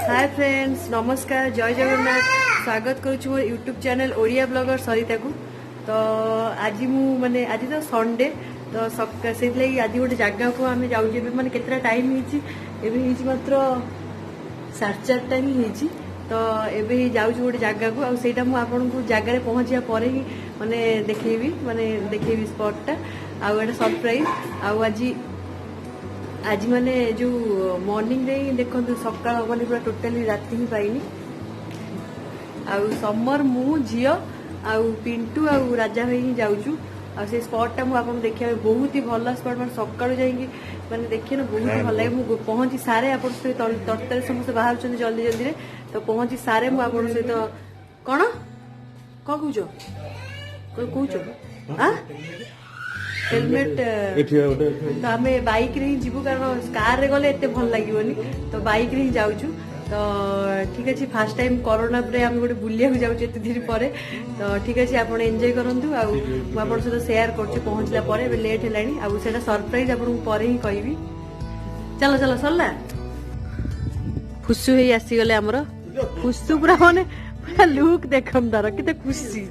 Hi friends नमस्कार जय जगन्नाथ स्वागत करुछु मोर यूट्यूब चैनल ओडिया ब्लॉगर सरिता को। तो आज मु माने आज तो संडे तो से आज गोटे जगह को आम जाऊे माने केतना टाइम होती मात्र 4:30 ही होती। तो एबे जाऊँ गोटे जगह को आईटा मुझे जगार पहुँचा पर ही माने देखेबी स्पॉटा आउ सरप्राइज आज आज माने जो मॉर्निंग रे देखो सका माने पूरा टोटाली राति ही पाइनी आउ समर मु झियो आउ पिंटू आउ राजा भाई ही जाऊँ आ से स्पॉटा मुझे देखा बहुत ही भल स्पॉट मैं सका माने देखिए ना बहुत ही भल लगे मुझे पहुँची सारे आप तरतर समस्त बाहर जल्दी जल्दी तो पहुँची सारे मुझे सहित कौन कौन कौच हेलमेट तो आम बाइक रे ही जीवु कारण कार रे गले एते भल लागिवनी तो बाइक रे ही जाऊछु। तो ठीक अच्छे फास्ट टाइम कोरोना पर आम गोटे बुलिया जाऊँ एत दिन पर तो ठीक अच्छे आप एंजॉय करंतु आप सहित शेयर कर पहुँचला लेट है सरप्राइज आपको ही कहबी। चलो चलो सरला फुसु ही आसीगले आमर फुसु पूरा माने पूरा लुक देखम तार केते खुशी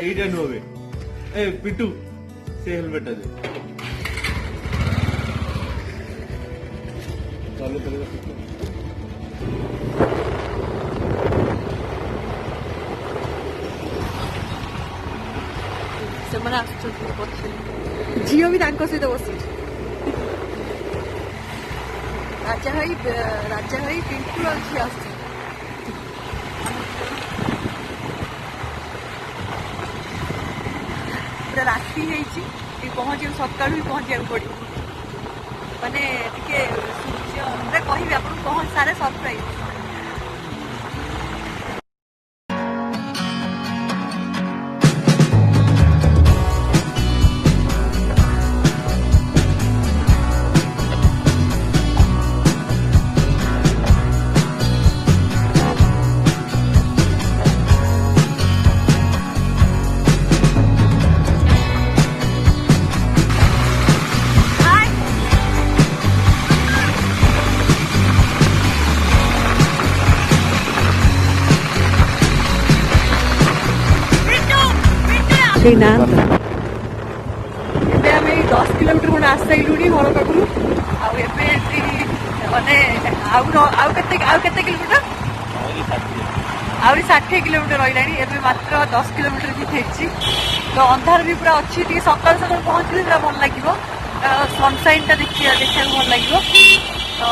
এইটা নবে এ পিটু সে হেলমেটটা দে চলো চলো ସେମାନେ ଝିଅ ବି ତାଙ୍କ ସହିତ ବସିଛି राजा भाई पिंटू और झी आस पूरा राति पहुँचे सका भी पहुँचा पड़ो माने सूर्य कहबी आप पहुँच सारे सरप्राइज। ना 10 किलोमीटर खंडे आस साइलुणी घर पाखु माने किलोमीटर आहरी 60 किलोमीटर रही मात्र 10 किलोमीटर भी थे तो अंधार भी पूरा अच्छी सका सका पहुँचले पूरा भल लगे सनसाइन टा देखा भल लगे तो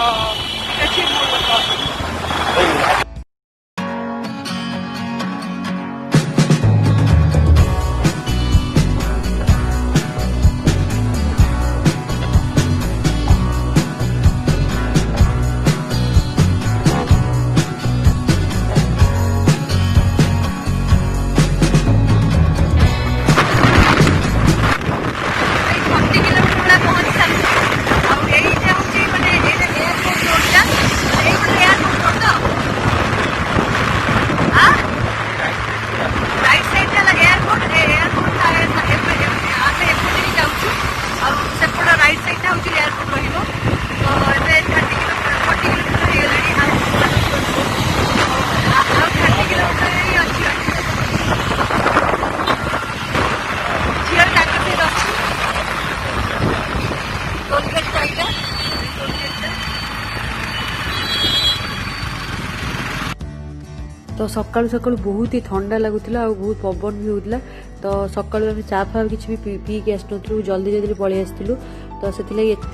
तो सकाळु सकाळु बहुत ही ठंडा लगुला और बहुत पवन भी होता तो सकाळु आम चा फा कि पी के आसलु जल्दी जल्दी पलि आसलु तो से एत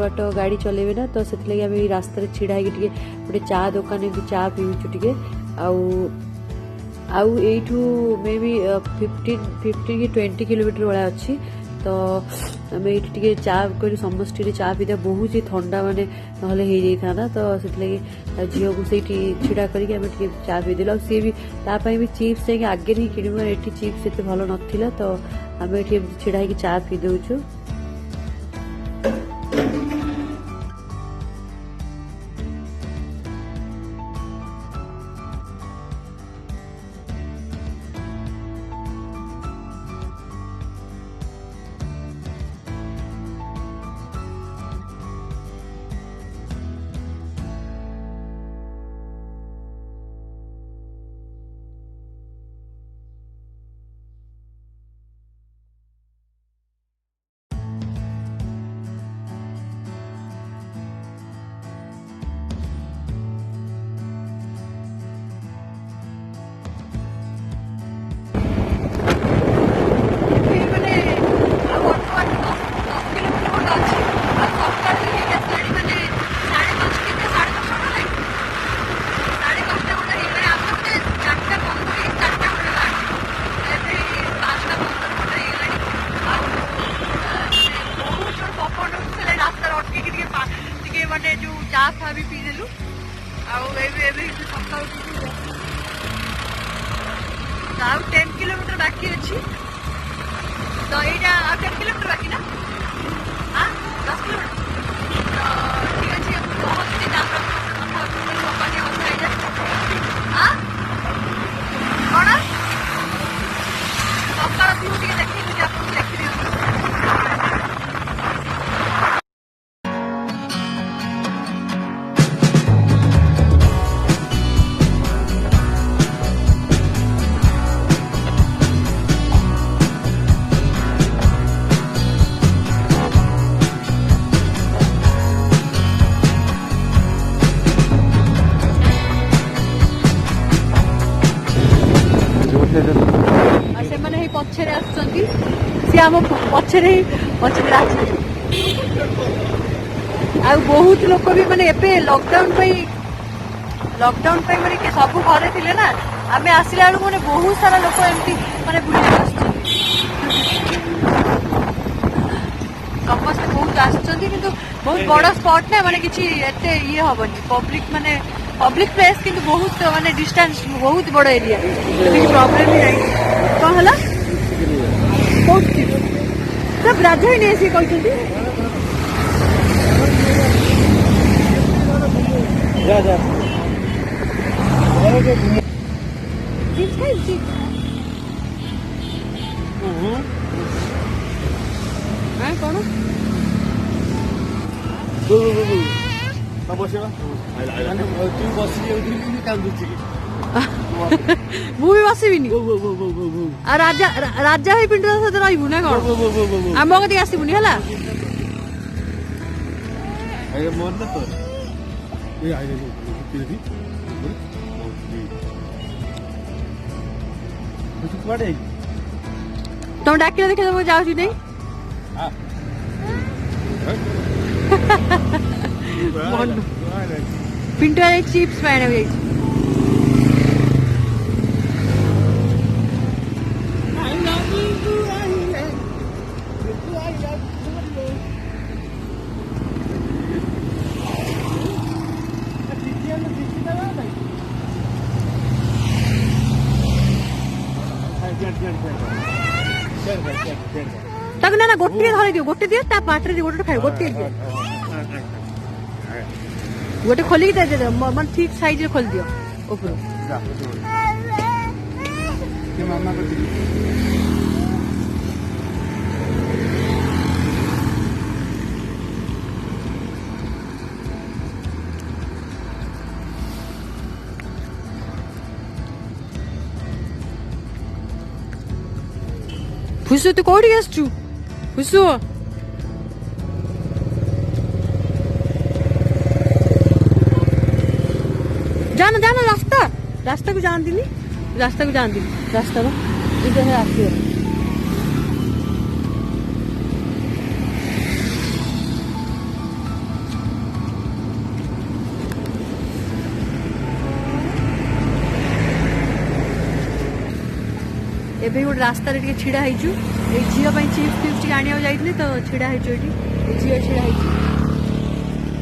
बाट गाड़ी चलेबे ना तो से आम रास्तार छिड़ा गोटे चा दुकान चा पीऊँ टे आठू मे बी 15 कि 20 किलोमीटर भाया अच्छी तो आम ये चा कर समष्टि चा पीता बहुत ही ठंडा माने ना ना तो से झील को छिड़ा करके चा पीदेलु सी भी तापाई भी चिप्स जाकि आगे ही किणु ये चिप्स एत भल नाला तो आम ये छिड़ा चा पी दौचु। ଆଉ 10 किलोमीटर बाकी अच्छी तो यहाँ आ 10 किलोमीटर बाकी ना हाँ 10 किलोमीटर तो ठीक अच्छे पहुँचती हाँ कौन सकाल व्यू टे देखी मुझे आपको देखी से पछरे आसुचंती सी आम पछरे आ बहुत लोक भी माने एबे लॉकडाउन माने के सब घरे थिले ना आमे आसिला बेलू माने बहुत सारा लोक एमती माने बुली आसुचंती समस्त बहुत आसुचंती किंतु बहुत बड़ स्पॉट ना माने किछि एते ये हबनी पब्लिक प्लेस किंतु बहुत माने डिस्टेंस बहुत बड़ एरिया किछि प्रॉब्लम ही नहीं कौन हला सब राजा ही नहीं कहते कौन ମୁଁ ବି ବସିବିନି ଆଉ ରାଜା ହେଇ ପିଣ୍ଟୁ ସହିତ ରହିବୁ ନା କଣ ଆମ କତିକି ଆସିବୁନି ହେଲା ତମେ ଡାକିଲେ ଦେଖିଲେ ମୁଁ ଯାଉଛି ନାଇଁ ପିଣ୍ଟୁ ଚିପ୍ସ ପାଇବାକୁ ଯାଇଛି ତାକୁ ନା ଗୋଟିଏ ଧରି ଦିଅ ଗୋଟେ ଦିଅ ତା ପାଟିରେ ଗୋଟେ ଖାଇବ ଗୋଟିଏ ଦିଅ ଗୋଟେ ଖୋଲିକି ଦେଇଦିଅ ମାନେ ଠିକ ସାଇଜରେ ଖୋଲି ଦିଅ ଉପରୁ फुसु तू कौटी आसचु फुसु जाना जाना रास्ता को जानती रास्ता में इधर है आती है एबे गोटे रास्ता रे छिड़ा होइछु ए झियो पई चिप्स टिप्स आनिया जाइतले तो छिड़ा होइछु एठी ए झियो छिड़ा होइछु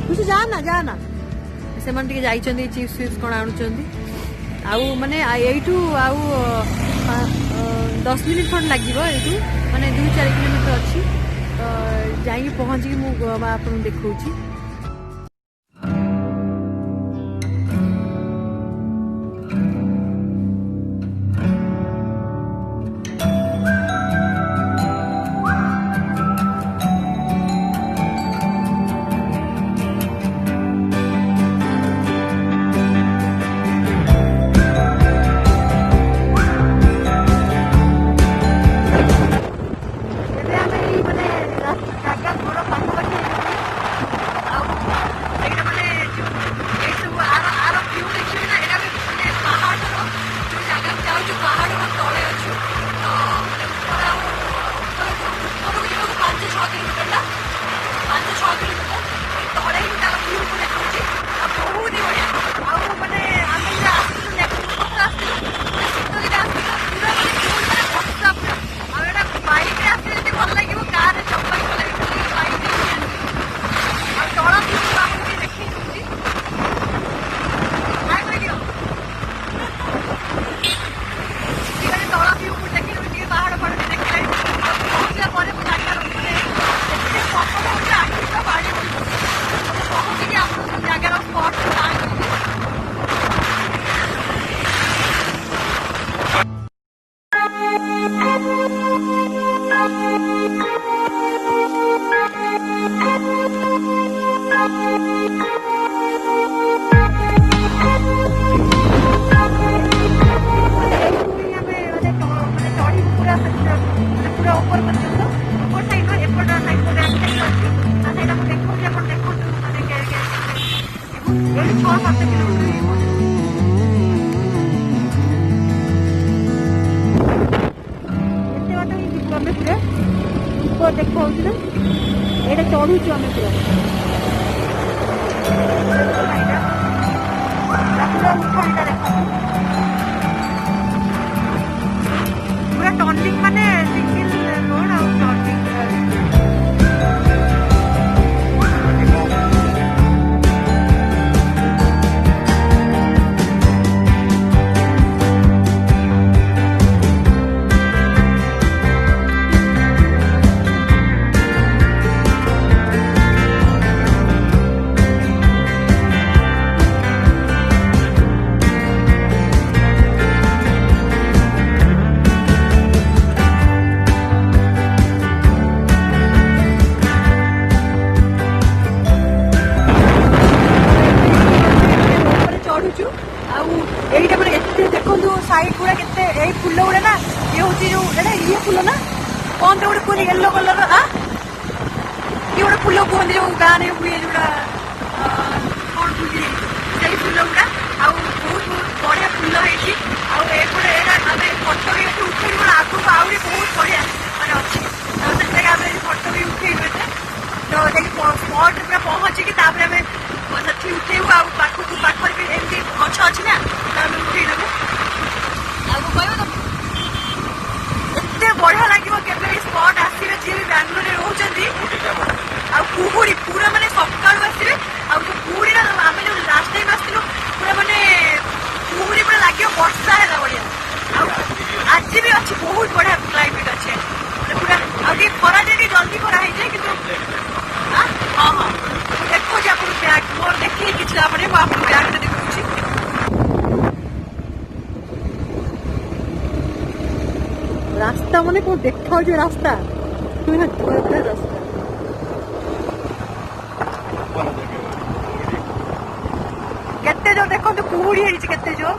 कुछ जाना से मन टिके जाइचंदी चिप्स टिप्स कोन आनुचंदी आउ माने एठू आउ 10 मिनिट खंड लागिवो एठू माने 2-4 किलोमीटर अछि तो जाई पहुंच के मु आपन देखौची देखा ये चढ़ुचु आम पूरा टर्निंग माने सिंगल रोड आउ टर्निंग साइड गुड़ा के फुल गुड़ा ना ये हूँ जो ये फुल ना कौन तो गोटे कहते येलो कलर ये गोटे फुल कहते जो गाँव में हुए जोड़ा कौन बुझे से फुल गुड़ा आउ बहुत बढ़िया फुल होती आम फटो भी उठे आगू आहरी बहुत बढ़िया मैंने अच्छी से फटो भी उठे तो स्पट पूरा पहुँचिकी उठेबू पाखर एमती गछ अच्छी ना उठे देबू एते बढ़िया लगे केवे स्पट आसवे जी बांगलोर रोचंती कुहुड़ी पूरा माने सकाल आसवे कुहुड़ी आम जो लास्ट टाइम आसलु पूरा माने कुहुड़ी पूरा लगे वर्षा है बढ़िया आज भी अच्छी बहुत बढ़िया क्लाइमेट अच्छे पूरा आगे खरा जे जल्दी खरा है कि हाँ हाँ देखो आप बैग मोर देखिए किसी आप बैग देखुची रास्ता माने कौन देखा जो रास्ता रास्ता केते जो देखो तो कुहुड़ी है केते जो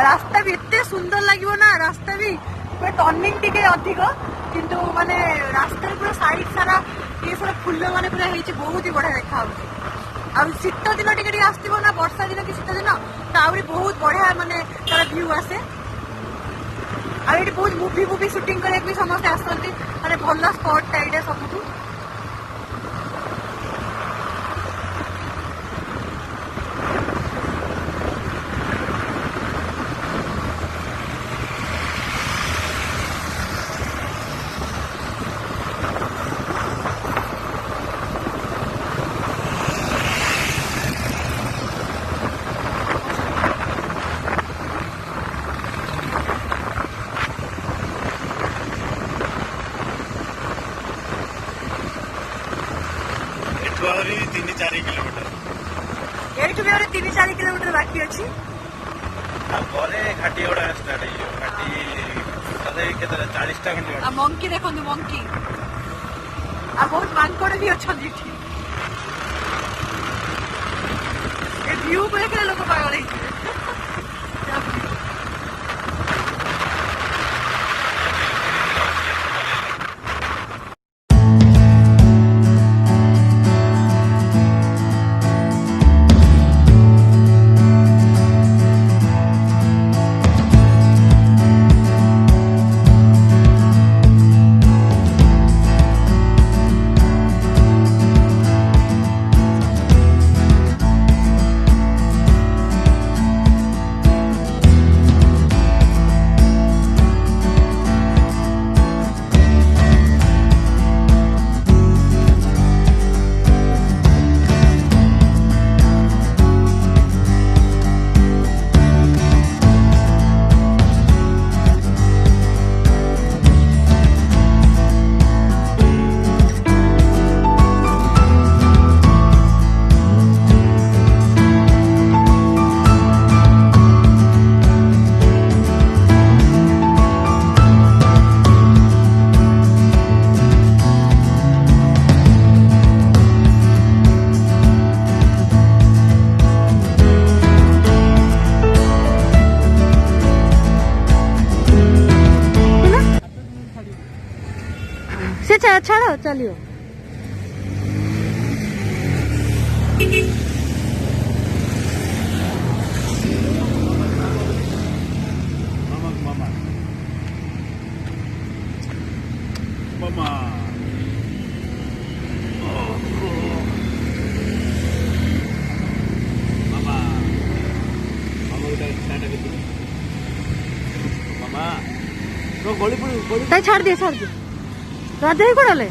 रास्ता भी एते सुंदर लगे ना रास्ता भी पूरा टर्निंग टिके अधिक किंतु माने रास्ता पूरा साइड सारा ये सारा फुल माने पूरा है बहुत ही बढ़िया देखा आ शीत दिन टिके आसो ना वर्षा दिन कि शीत दिन तो आहरी बहुत बढ़िया माने तार व्यू आसे आ ये बहुत मुवी शूटिंग करने भी समस्त आसती माने भल स्पॉट ये सब एठू भी 3-4 किलोमीटर बाकी अच्छी घाटी गुड़ा स्टार्ट घाटी 40टा खंडे मंकी देखो मंकी आ बहुत मांकड़ भी अच्छा व्यू को देखने लोग पागल ଛାଡ ଚାଲିବ। Mama. Mama. Mama udah start gitu. Mama. तो गोली ताई छाड़ दिए राधे ही कोड़ाले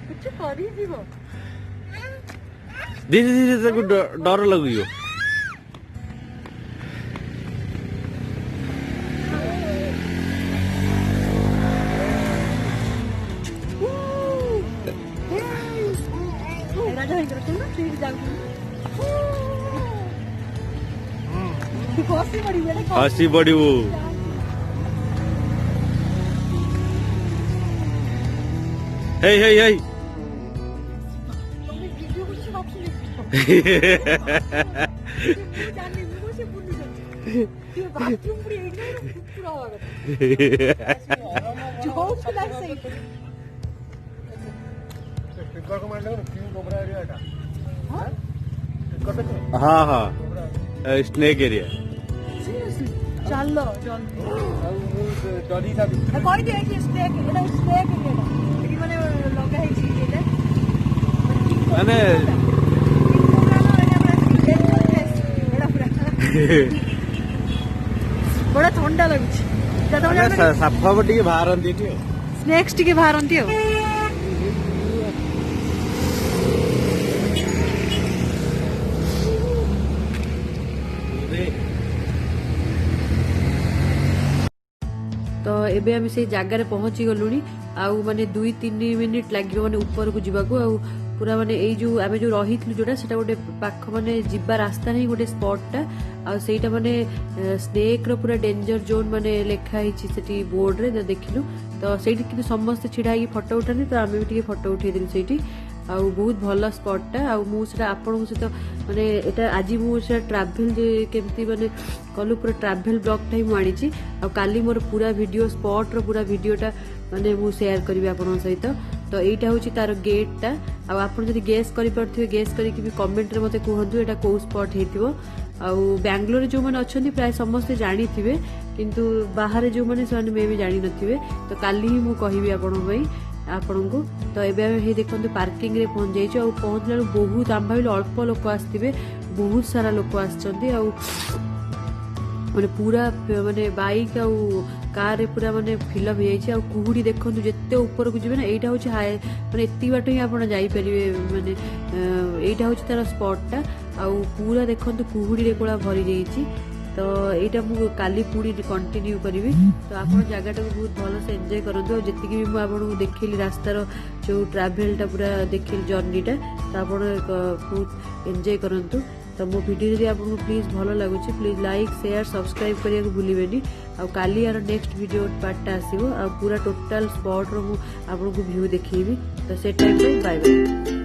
कुछ कर धीरे धीरे ताको डर लगियो हसी बड़ी वो हे हे हे हाँ हाँ स्नेक एरिया चलो कही दिए कि स्नेक एटा स्नेक एरिया एटी माने लगा है छी एटा माने बड़ा ठंडा लगुच साफा टिके बाहरती स्नेक्स टिके बाहरती हो तो एबे आम से जगार पहुंची गलुनी आउ माने 2-3 मिनिट लगे माने ऊपर को जीवा को पूरा माने ए जो आम जो रही जोटा से गोटे पाख माने जीवा रास्ता नहीं गोटे स्पॉटटा आईटा माने स्नेक रो पूरा डेंजर जोन माने लिखाई से बोर्ड रे देखिलु तो सही कि समस्त छिड़ा फोटो उठानी तो आम भी फोटो उठेदेलु से आउ बहुत भल स्पॉटटा आउटा आपण सहित माने एटा आज मुझे ट्राभेल केमती माने कलु पूरा ट्राभेल ब्लॉगटा ही मुझे काली मोर पूरा वीडियो स्पॉट रो पूरा वीडियोटा माने मु शेयर करी आपण सहित तो यहाँ हूँ तार गेटटा आपड़ जब गेस करें गेस करके भी कमेंट रे मते कहतु एटा को स्पॉट हेतिबो बैंगलोर जो मैंने अच्छा प्राय समस्ते जानी थे किंतु बाहर जो मैंने से मे भी जानी नथिबे तो काली ही मु कहिबी आपण को तो ये देखो पार्किंग रे पहुंच जाइए और पहुंचला बहुत आम भाई अल्प लोक आसते बहुत सारा लोक आसचंदी माने पूरा माने बाइक आ कार रे पूरा माने फिलअप हो जाइए आ कुहुड़ी देखो जिते ऊपर को जी ना यहाँ हूँ माने एति बाट ही आप जापरे माने यहाँ हूँ तार स्पॉटटा आ पूरा देखो कुहुड़ी रे कोला भरी जाइए तो यहाँ मुझे काली पुणी कंटिन्यू करी तो आप जगह को बहुत भल से एंजॉय करंतु और जी भी मुझे देखिली रास्तार जो ट्राभेलटा पूरा देखिली जर्नीटा तो आप बहुत एंजॉय करंतु तो मो वीडियो यदि आपको प्लीज भल लगुच प्लीज लाइक शेयर सब्सक्राइब करने को भूलें आली यार नेक्स्ट वीडियो पार्टा आसो पूरा टोटाल स्पॉट रो आपको व्यू देखी तो से टाइम बाय बाय।